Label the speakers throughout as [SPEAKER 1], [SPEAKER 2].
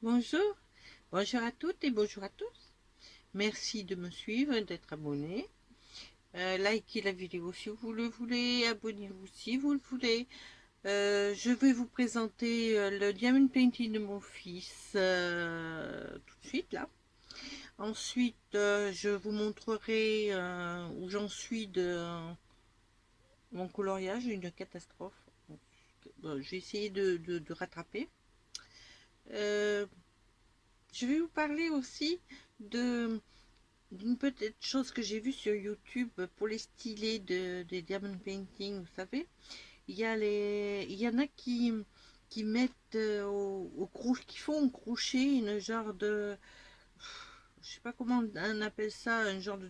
[SPEAKER 1] Bonjour, bonjour à toutes et bonjour à tous. Merci de me suivre et d'être abonné. Likez la vidéo si vous le voulez, abonnez-vous si vous le voulez. Je vais vous présenter le diamond painting de mon fils tout de suite là. Ensuite, je vous montrerai où j'en suis de mon coloriage, une catastrophe. Bon, je vais essayer de rattraper. Euh, je vais vous parler aussi de d'une petite chose que j'ai vue sur YouTube pour les stylés des diamond painting, vous savez. Il y en a qui mettent qui font au crochet une genre de, je sais pas comment on appelle ça, un genre de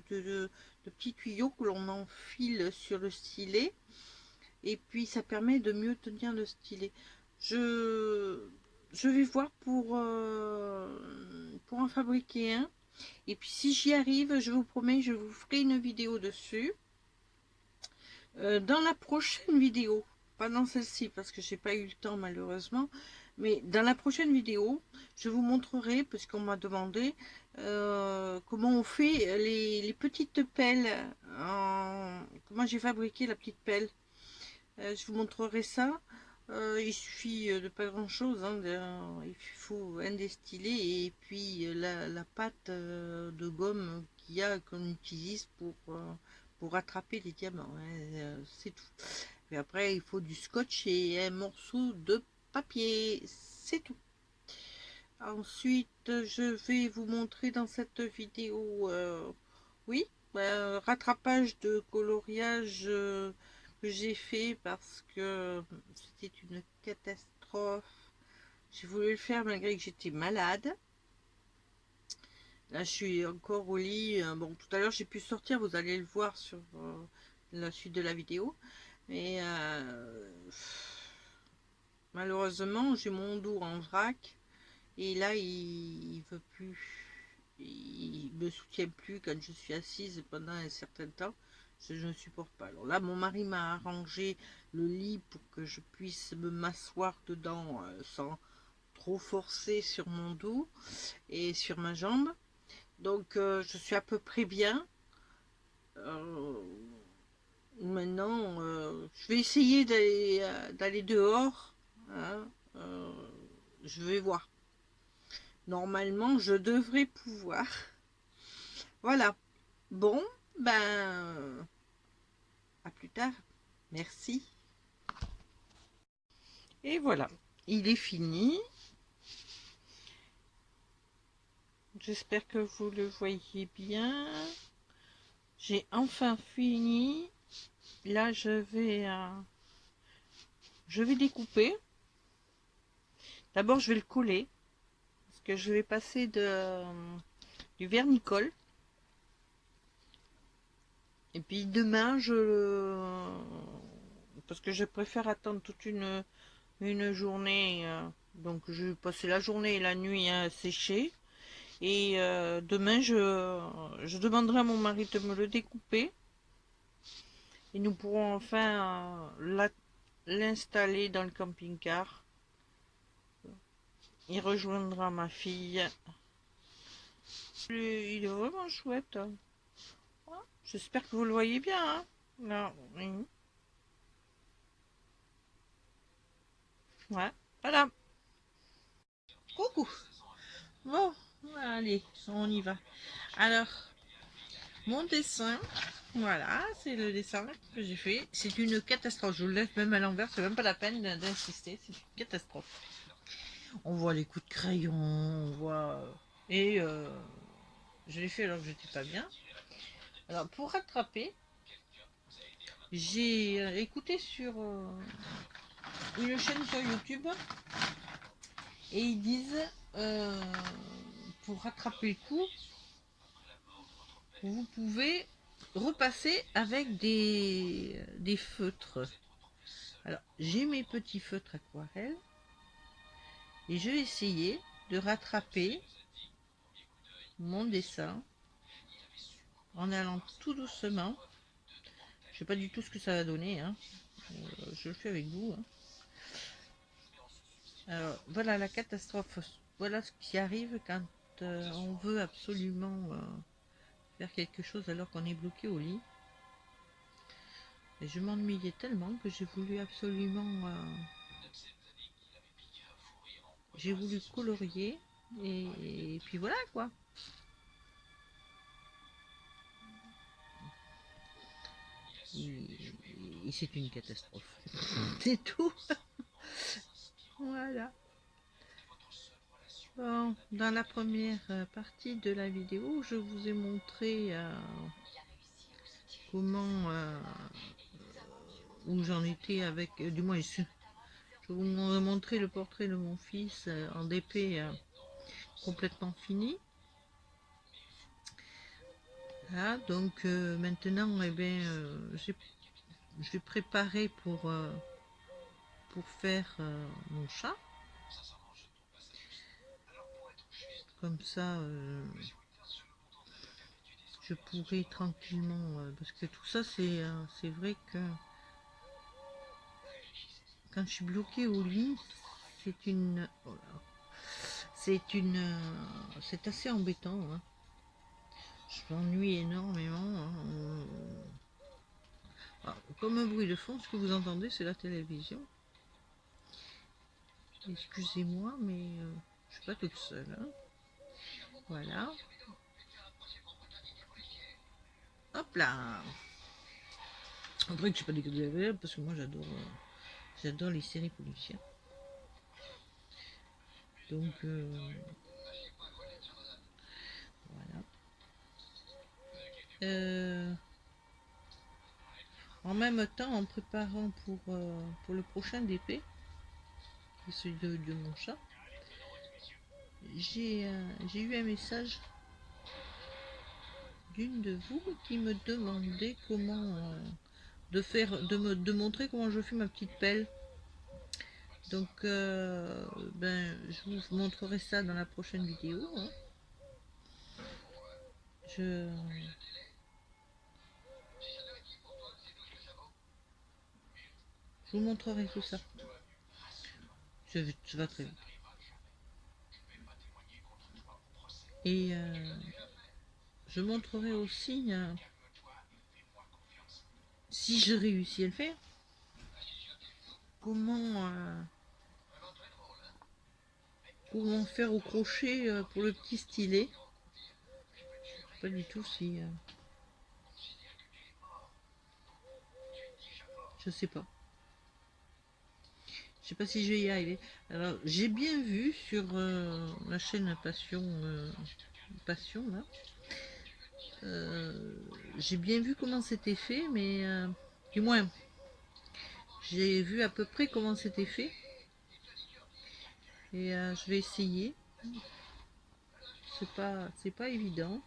[SPEAKER 1] petit tuyau que l'on enfile sur le stylet et puis ça permet de mieux tenir le stylet. Je, je vais voir pour en fabriquer un. Et puis si j'y arrive, je vous promets, je vous ferai une vidéo dessus. Dans la prochaine vidéo, pas dans celle-ci parce que j'ai pas eu le temps malheureusement, mais dans la prochaine vidéo, je vous montrerai, parce qu'on m'a demandé, comment on fait les petites pelles, comment j'ai fabriqué la petite pelle. Je vous montrerai ça. Il suffit de pas grand chose, hein, il faut un destillé et puis la pâte de gomme qu'il y a qu'on utilise pour attraper les diamants, hein, c'est tout. Et après il faut du scotch et un morceau de papier, c'est tout. Ensuite je vais vous montrer dans cette vidéo, oui, rattrapage de coloriage que j'ai fait parce que c'était une catastrophe. J'ai voulu le faire malgré que j'étais malade. Là, je suis encore au lit. Bon, tout à l'heure, j'ai pu sortir. Vous allez le voir sur la suite de la vidéo. Mais malheureusement, j'ai mon dos en vrac. Et là, il veut plus. Il me soutient plus quand je suis assise pendant un certain temps. Je ne supporte pas. Alors là, mon mari m'a arrangé le lit pour que je puisse me m'asseoir dedans sans trop forcer sur mon dos et sur ma jambe. Donc, je suis à peu près bien. Euh, Maintenant, je vais essayer d'aller dehors, hein. Euh, je vais voir. Normalement, je devrais pouvoir. Voilà. Bon, ben, à plus tard. Merci. Et voilà, il est fini. J'espère que vous le voyez bien. J'ai enfin fini. Là, je vais découper. D'abord, je vais le coller. Parce que je vais passer du vernicole. Et puis demain, parce que je préfère attendre toute une journée. Donc, je vais passer la journée et la nuit à sécher. Et demain, je demanderai à mon mari de me le découper. Et nous pourrons enfin l'installer dans le camping-car. Il rejoindra ma fille. Il est vraiment chouette. J'espère que vous le voyez bien. Hein, là, oui. Ouais, voilà. Coucou. Bon, allez, on y va. Alors, mon dessin, voilà, c'est le dessin que j'ai fait. C'est une catastrophe. Je vous le laisse même à l'envers, c'est même pas la peine d'insister. C'est une catastrophe. On voit les coups de crayon, on voit. Et je l'ai fait alors que j'étais pas bien. Alors, pour rattraper, j'ai écouté sur une chaîne sur YouTube et ils disent pour rattraper le coup, vous pouvez repasser avec des feutres. Alors, j'ai mes petits feutres aquarelles et je vais essayer de rattraper mon dessin en allant tout doucement. Je sais pas du tout ce que ça va donner, hein. Je le fais avec vous, hein. Alors, voilà la catastrophe voilà ce qui arrive quand on veut absolument faire quelque chose alors qu'on est bloqué au lit. Et je m'ennuyais tellement que j'ai voulu absolument j'ai voulu colorier et puis voilà quoi. Et c'est une catastrophe. C'est tout. Voilà. Bon, dans la première partie de la vidéo, je vous ai montré comment où j'en étais avec, du moins je vous ai montré le portrait de mon fils en DP complètement fini. Voilà, donc maintenant, eh bien, je vais préparer pour faire mon chat. Comme ça, je pourrai tranquillement, parce que tout ça, c'est vrai que quand je suis bloquée au lit, c'est une, oh là, c'est assez embêtant. Hein. Je m'ennuie énormément. Hein. Ah, comme un bruit de fond, ce que vous entendez, c'est la télévision. Excusez-moi, mais je suis pas toute seule. Hein. Voilà. Hop là. Un truc que je sais pas découvert parce que moi j'adore les séries policières. Donc voilà. En même temps, en préparant pour le prochain DP, qui est celui de mon chat, j'ai eu un message d'une de vous qui me demandait comment de montrer comment je fais ma petite pelle. Donc ben je vous montrerai ça dans la prochaine vidéo. Hein. Je vous montrerai tout ça. Ça va très vite. Et je montrerai aussi si je réussis à le faire, comment faire au crochet pour le petit stylet. Pas du tout si je sais pas. Je sais pas si je vais y arriver. Alors j'ai bien vu sur la chaîne Passion là. J'ai bien vu comment c'était fait, mais du moins j'ai vu à peu près comment c'était fait. Et je vais essayer. C'est pas évident.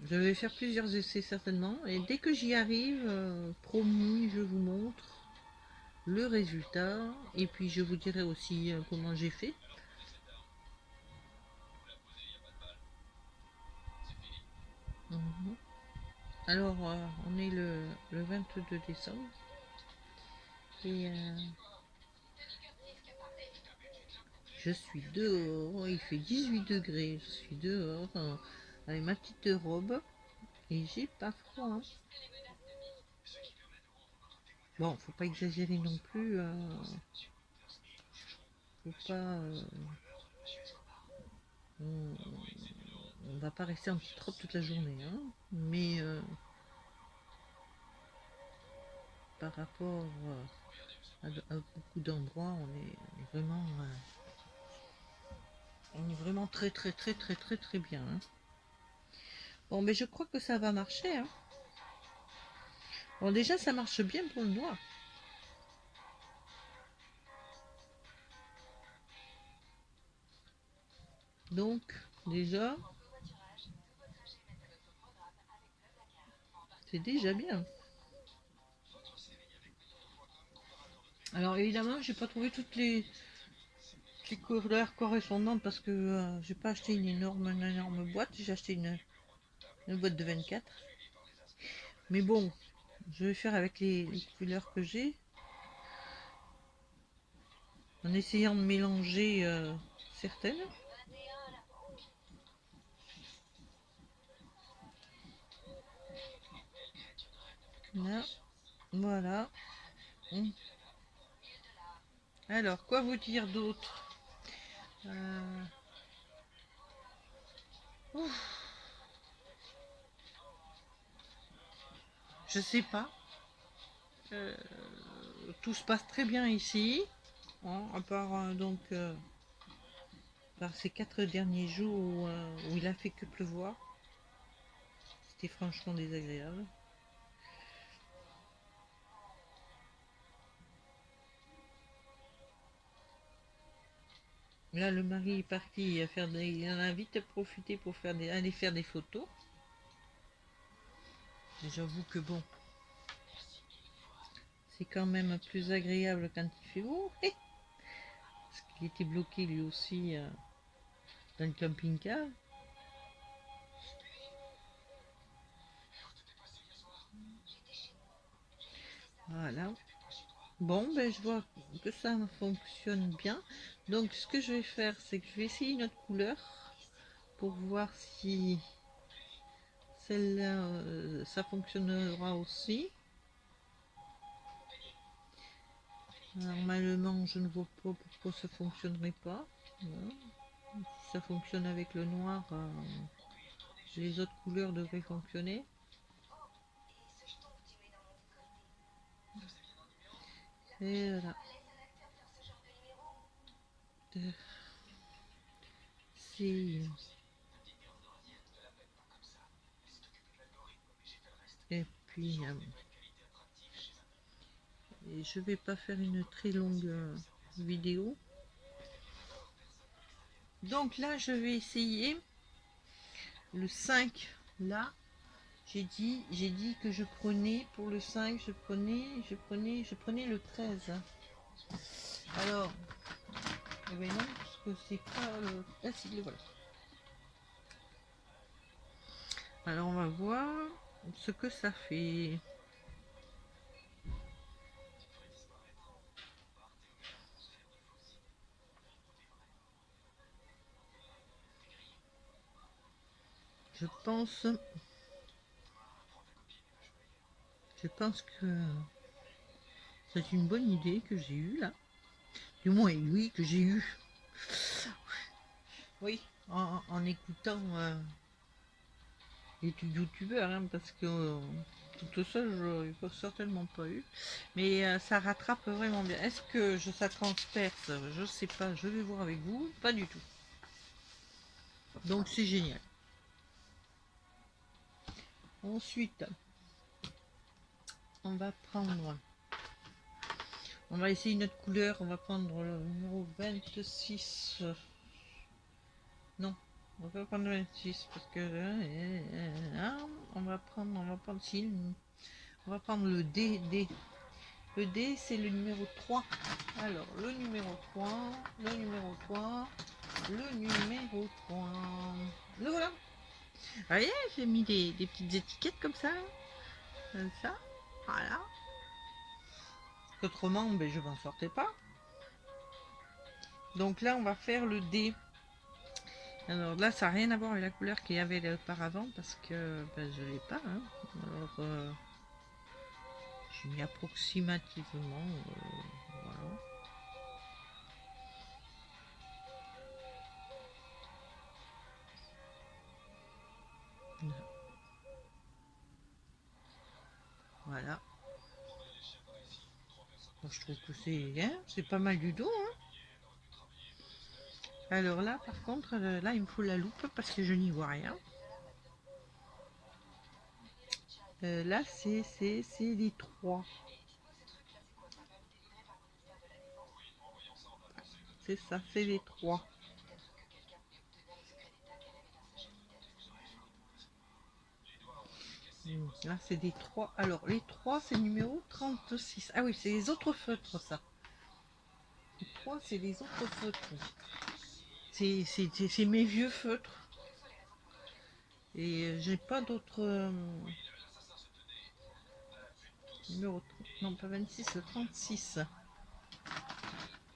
[SPEAKER 1] Je vais faire plusieurs essais certainement. Et dès que j'y arrive, promis, je vous montre le résultat. Et puis je vous dirai aussi comment j'ai fait. Alors, on est le 22 décembre. Et je suis dehors. Il fait 18 degrés. Je suis dehors avec ma petite robe. Et j'ai pas froid. Hein. Bon, faut pas exagérer non plus. Faut pas. On va pas rester en petite robe toute la journée. Hein. Mais par rapport à beaucoup d'endroits, on est vraiment très très très très très très bien. Hein. Bon, mais je crois que ça va marcher. Hein. Bon, déjà, ça marche bien pour le noir. Donc, déjà, c'est déjà bien. Alors, évidemment, j'ai pas trouvé toutes les couleurs correspondantes parce que j'ai pas acheté une énorme boîte. J'ai acheté une boîte de 24. Mais bon, je vais faire avec les couleurs que j'ai. En essayant de mélanger certaine. Là, voilà. Alors, quoi vous dire d'autre? Je sais pas. Tout se passe très bien ici, hein, à part par ces 4 derniers jours où il a fait que pleuvoir. C'était franchement désagréable. Là, le mari est parti à faire des... Il en a vite profité pour aller faire des photos. Et j'avoue que bon, c'est quand même plus agréable quand il fait beau. Parce qu'il était bloqué lui aussi dans le camping-car. Voilà. Bon, ben je vois que ça fonctionne bien. Donc ce que je vais faire, c'est que je vais essayer une autre couleur pour voir si celle-là, ça fonctionnera aussi. Normalement, je ne vois pas pourquoi ça ne fonctionnerait pas. Voilà. Si ça fonctionne avec le noir, les autres couleurs devraient fonctionner. Et voilà. C'est... Et puis, et je vais pas faire une très longue vidéo. Donc là, je vais essayer le 5. Là, j'ai dit que je prenais pour le 5, je prenais le 13. Alors, eh ben non, parce que c'est pas le... Ah si, le voilà. Alors, on va voir ce que ça fait. Je pense que c'est une bonne idée que j'ai eue là. Du moins, oui, que j'ai eu. Oui, en écoutant les youtubeurs, hein, parce que tout seul, je n'ai certainement pas eu. Mais ça rattrape vraiment bien. Est-ce que ça transperce? Je sais pas, je vais voir avec vous. Pas du tout. Donc c'est génial. Ensuite, on va prendre... On va essayer une autre couleur. On va prendre le numéro 26. Non, on va pas prendre le 26 parce que on va prendre si, on va prendre le D. Le D, c'est le numéro 3. Alors, le numéro 3, le numéro 3, le numéro 3. Le voilà. Vous voyez, j'ai mis des petites étiquettes comme ça. Comme ça. Voilà. Autrement, ben, je m'en sortais pas. Donc là, on va faire le D. Alors là, ça n'a rien à voir avec la couleur qu'il y avait auparavant parce que ben, je ne l'ai pas. Hein. Alors, j'ai mis approximativement. Voilà. Voilà. Bon, je trouve que c'est pas mal du tout. Hein. Alors là, par contre, là, il me faut la loupe parce que je n'y vois rien. Là, c'est les 3. C'est ça, c'est les 3. Là, c'est des 3. Alors, les 3, c'est le numéro 36. Ah oui, c'est les autres feutres, ça. Les 3, c'est les autres feutres. C'est mes vieux feutres. Et j'ai pas d'autres... numéro... Non, pas 26, le 36.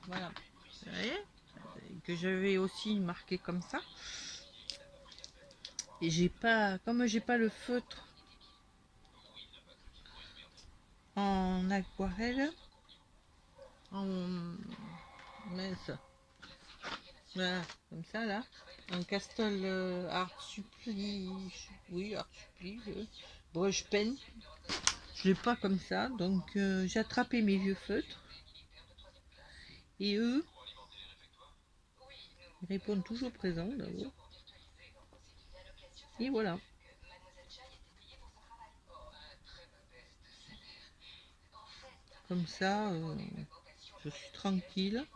[SPEAKER 1] Voilà. Vous voyez? que j'avais aussi marqué comme ça. Et j'ai pas, comme j'ai pas le feutre en aquarelle, en mince, voilà, comme ça là, un Castle Art Supply, oui, Art Supply, brush pen, je l'ai pas comme ça, donc j'ai attrapé mes vieux feutres, et eux, ils répondent toujours présents d'abord, et voilà. Comme ça, je suis tranquille.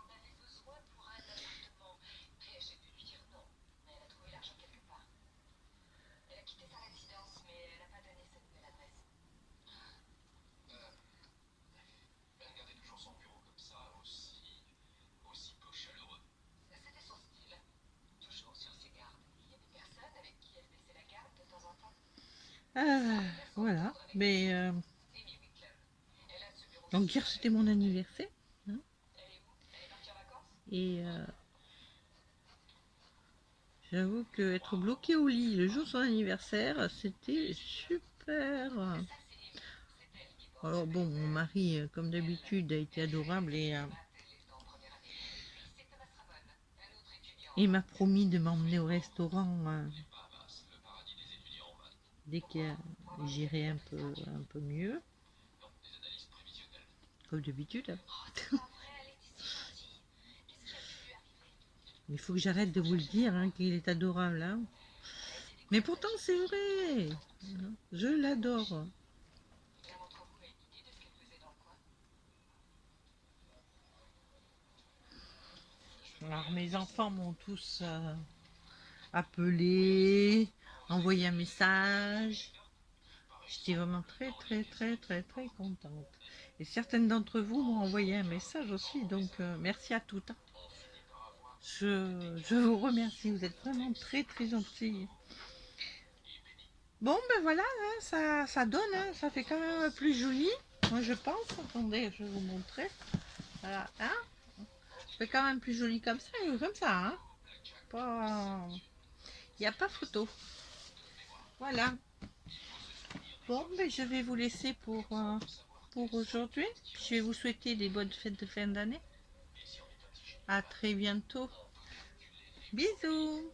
[SPEAKER 1] Voilà, mais donc hier c'était mon anniversaire, hein, et j'avoue que être bloqué au lit le jour de son anniversaire, c'était super. Alors bon, mon mari, comme d'habitude, a été adorable et il m'a promis de m'emmener au restaurant dès que j'irai un peu mieux, comme d'habitude. Il faut que j'arrête de vous le dire, hein, qu'il est adorable. Hein. Mais pourtant, c'est vrai. Je l'adore. Alors, mes enfants m'ont tous appelé, envoyé un message. J'étais vraiment très contente. Et certaines d'entre vous m'ont envoyé un message aussi, donc merci à toutes. Je vous remercie, vous êtes vraiment très gentils. Bon, ben voilà, hein, ça donne, hein, ça fait quand même plus joli, moi je pense. Attendez, je vais vous montrer. Voilà, hein, ça fait quand même plus joli comme ça, hein. Pas... Il n'y a pas photo. Voilà. Bon, ben je vais vous laisser pour aujourd'hui. Je vais vous souhaiter des bonnes fêtes de fin d'année. À très bientôt. Bisous.